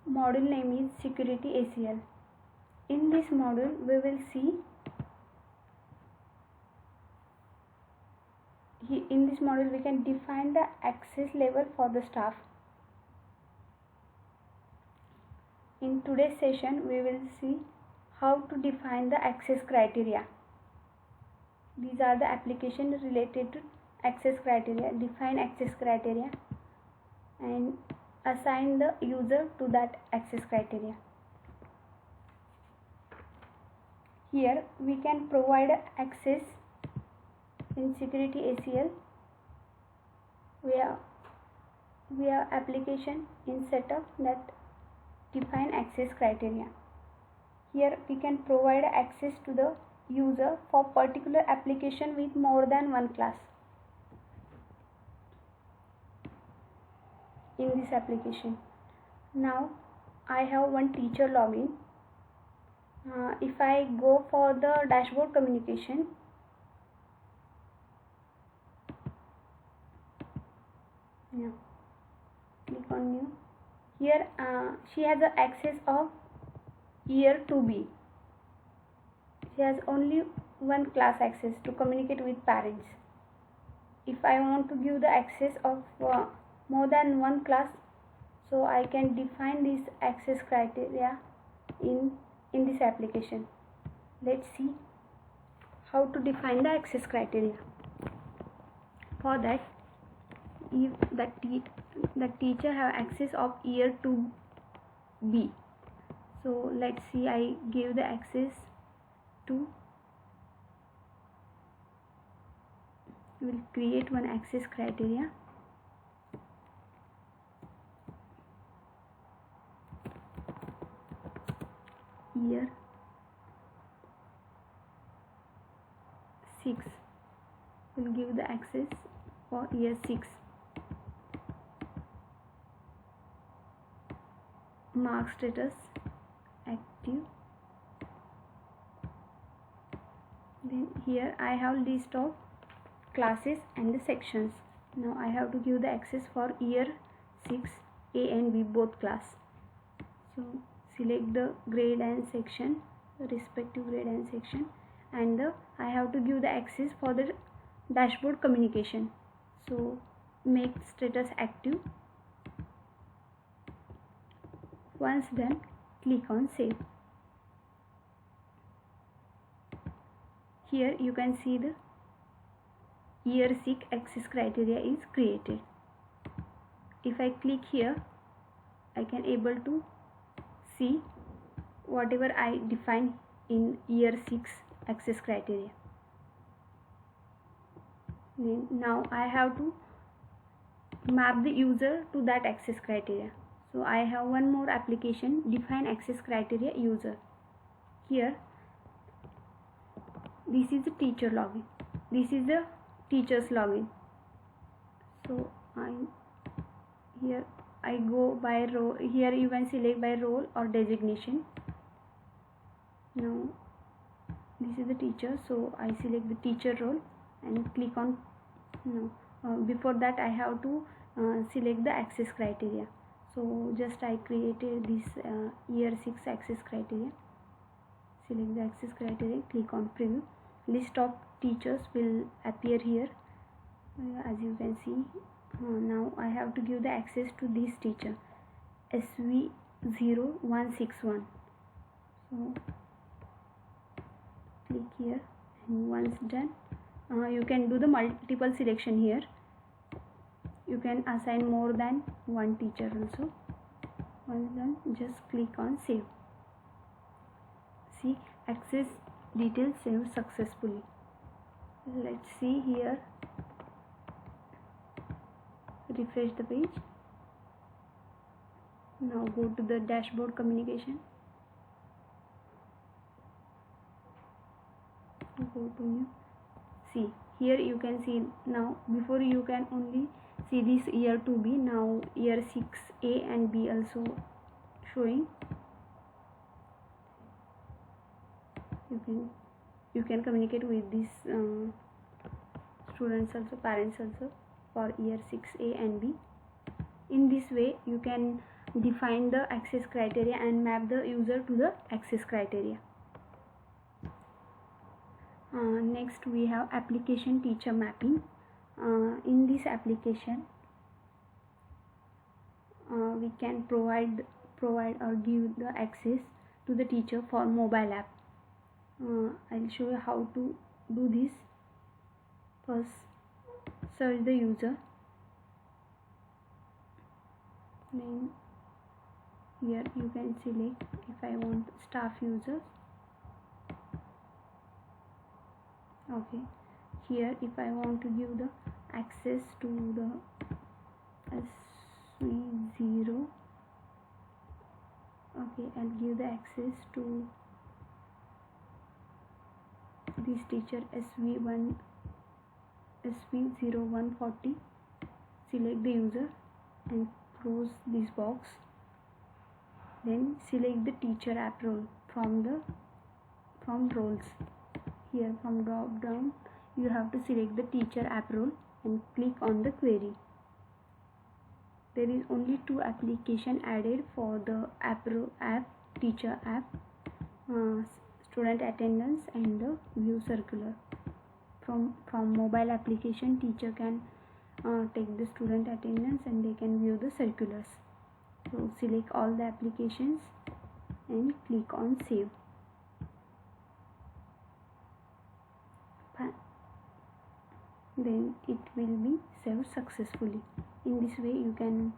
Module name is Security ACL. In this module we will see in this module we can define the access level for the staff. In today's session we will see how to define the access criteria. These are the applications related to access criteria. Define access criteria and assign the user to that access criteria. Here we can provide access in Security ACL via application in setup that define access criteria. Here we can provide access to the user for particular application with more than one class. In this application, now I have one teacher login. If I go for the dashboard communication, click on new. Here she has the access of year 2B. She has only one class access to communicate with parents. If I want to give the access of more than one class, so I can define this access criteria in this application. Let's see how to define the access criteria. For that, if the teacher have access of year 2B, so let's see, I give the access to, will create one access criteria. Year 6, will give the access for year 6. Mark status active. Then here I have list of classes and the sections. Now I have to give the access for year 6 A and B both class. So select the grade and section, respective grade and section, and I have to give the access for the dashboard communication. So make status active. Once done, click on save. Here you can see the year 6 access criteria is created. If I click here, I can able to see whatever I define in year 6 access criteria. Then now I have to map the user to that access criteria. So I have one more application, define access criteria user. Here this is the teacher login, this is the teacher's login. So here I go by role. Here you can select by role or designation. Now this is the teacher, so I select the teacher role and click on no. Before that I have to select the access criteria. So just I created this year 6 access criteria. Select the access criteria, click on preview. List of teachers will appear here, as you can see. Now I have to give the access to this teacher, SV0161. So click here, and once done, you can do the multiple selection here. You can assign more than one teacher also. Once done, just click on save. See, access details saved successfully. Let's see here. Refresh the page. Now go to the dashboard communication. Go to new. See, here you can see now. Before you can only see this year 2B. Now year 6A and B also showing. You can communicate with these students also, parents also, for year 6A and B. In this way you can define the access criteria and map the user to the access criteria. Next we have application teacher mapping. In this application we can provide or give the access to the teacher for mobile app. I'll show you how to do this. First, search the user, then here you can select if I want staff users. Okay, here if I want to give the access to the SV0, okay, I'll give the access to this teacher SV0140. Select the user and close this box. Then select the teacher app role from roles. Here from drop down you have to select the teacher app role and click on the query. There is only two applications added for the app teacher app, student attendance and the view circular. From mobile application, teacher can take the student attendance and they can view the circulars. So select all the applications and click on save. Then it will be saved successfully. In this way you can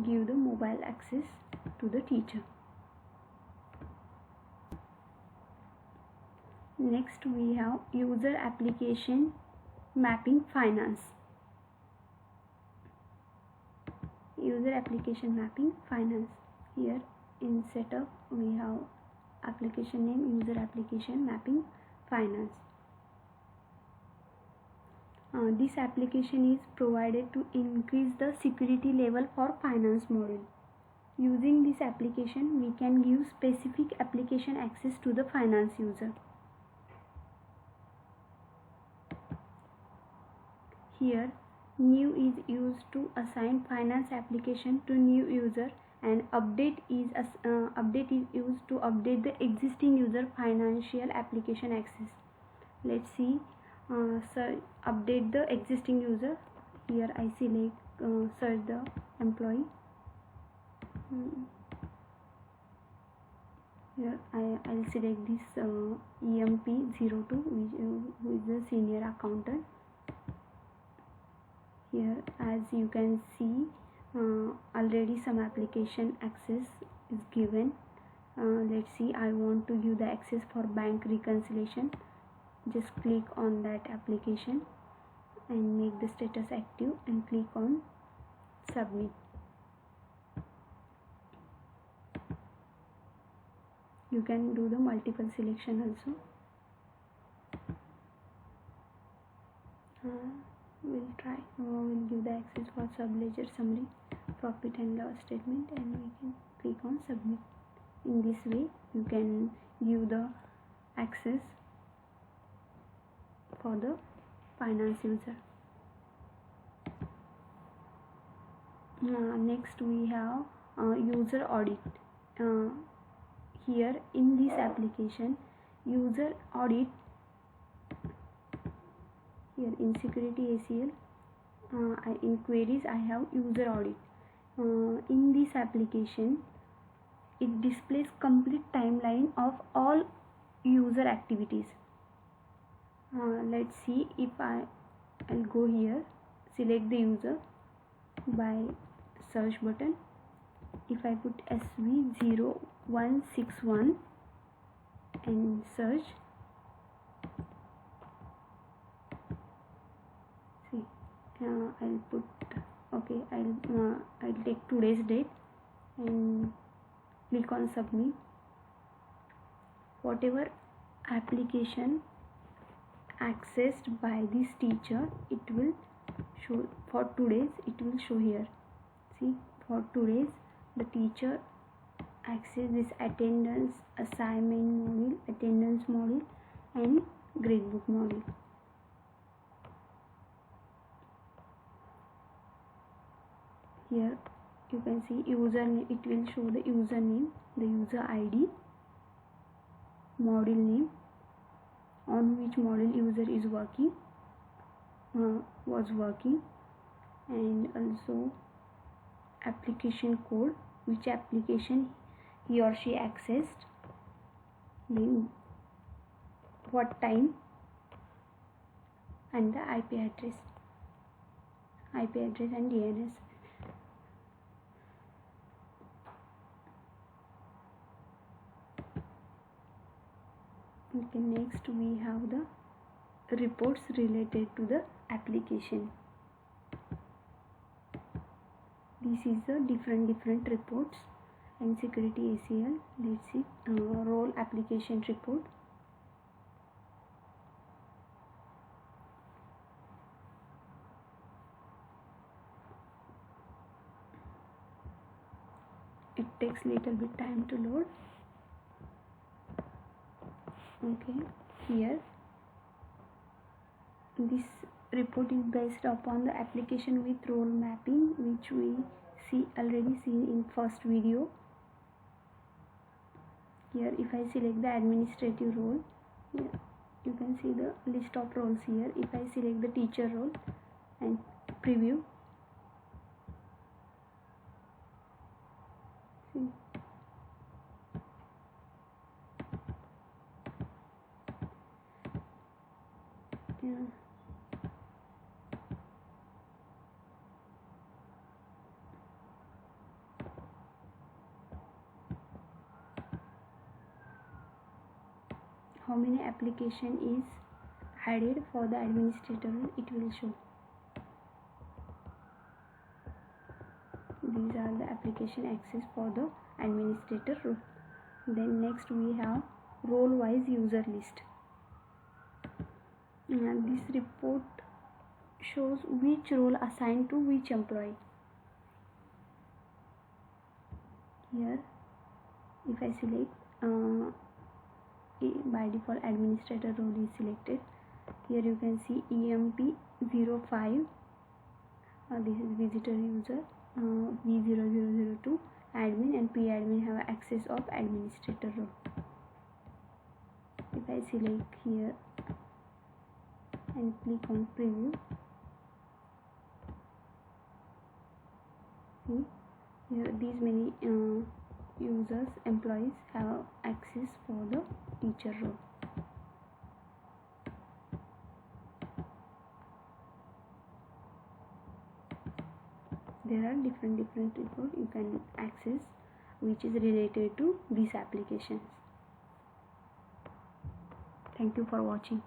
give the mobile access to the teacher. Next we have user application mapping finance. User application mapping finance. Here in setup we have application name user application mapping finance. This application is provided to increase the security level for finance module. Using this application we can give specific application access to the finance user. Here new is used to assign finance application to new user, and update is used to update the existing user financial application access. Let's see. Update the existing user. Here I select search the employee. Here I'll select this EMP02 who is the senior accountant. Here as you can see already some application access is given. Let's see, I want to give the access for bank reconciliation. Just click on that application and make the status active and click on submit. You can do the multiple selection also. We'll give the access for subledger summary, profit and loss statement, and we can click on submit. In this way you can give the access for the finance user. Next we have user audit. Here in this application user audit, here in security ACL in queries I have user audit. In this application it displays complete timeline of all user activities. Let's see, if I'll go here, select the user by search button. If I put SV0161 and search, see, I'll put, okay, I'll take today's date and click on submit. Whatever application accessed by this teacher, it will show for today's, it will show here. See, for today's the teacher access this attendance assignment module, attendance module and gradebook module. Here you can see username, it will show the username, the user ID, module name, on which module user is working, was working, and also application code, which application he or she accessed, then what time, and the IP address and DNS. Okay, next we have the reports related to the application. This is the different reports and security ACL. Let's see, role application report. It takes little bit time to load. Okay, here this report is based upon the application with role mapping, which we already seen in first video. Here if I select the administrative role, here you can see the list of roles here. If I select the teacher role and preview, see, yeah. How many application is added for the administrator, it will show. These are the application access for the administrator role. Then next we have role wise user list, and this report shows which role assigned to which employee. Here if I select, by default administrator role is selected. Here you can see EMP05, this is visitor user, V0002 admin, and PAdmin have access of administrator role. If I select here and click on preview, see here these many users, employees have access for the teacher role. There are different reports you can access which is related to these applications. Thank you for watching.